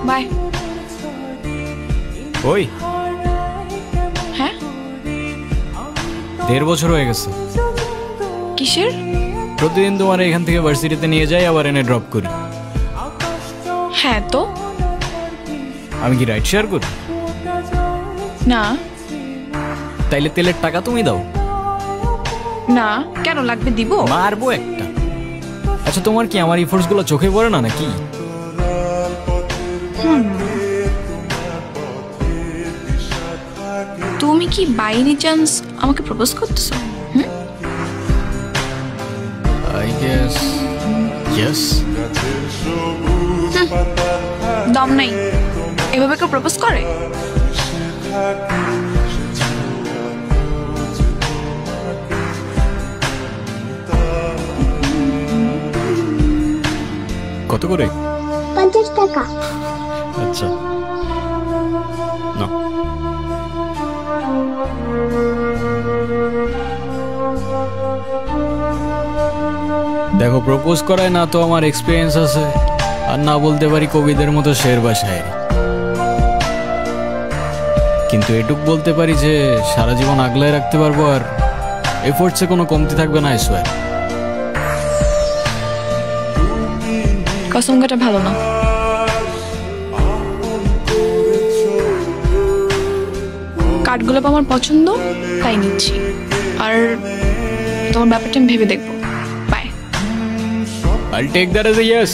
By. ওই হ্যাঁ, 1.5 বছর হয়ে গেছে। কিসের? প্রতিদিন তোমার এখান থেকে ভার্সিটিতে নিয়ে যাই, আবার এনে ড্রপ করি। হ্যাঁ তো। আমি কি রাইড শেয়ার করি? না। তাইলে তেলের টাকা তুমি দাও। না, কেন লাগবে? দিব। মারবো একটা। আচ্ছা, তোমার কি আমার এফোর্টস গুলো চোখে পড়ে না নাকি? তুমি কি বাই এনি চান্স আমাকে প্রপোজ করতেছো? I guess yes. দম নাই, এভাবে কেউ প্রপোজ করে? কত করে? 50 টাকা। আচ্ছা না। দেখো, প্রপোজ করায় না তো আমার এক্সপিরিয়েন্স আছে, আর না বলতে পারি কবিদের মতো শের বা শায়েরি, কিন্তু এটুক বলতে পারি যে সারা জীবন আগলায় রাখতে পারবো, আর এফোর্টসে কোনো কমতি থাকবে না। আইসোয়ার। কসম কাটা ভালো না। কাঠগোলাপ আমার পছন্দ, তাই নিচ্ছি। আর তোমার ব্যাপারটা আমি ভেবে দেখবো। By. I'll take that as a yes.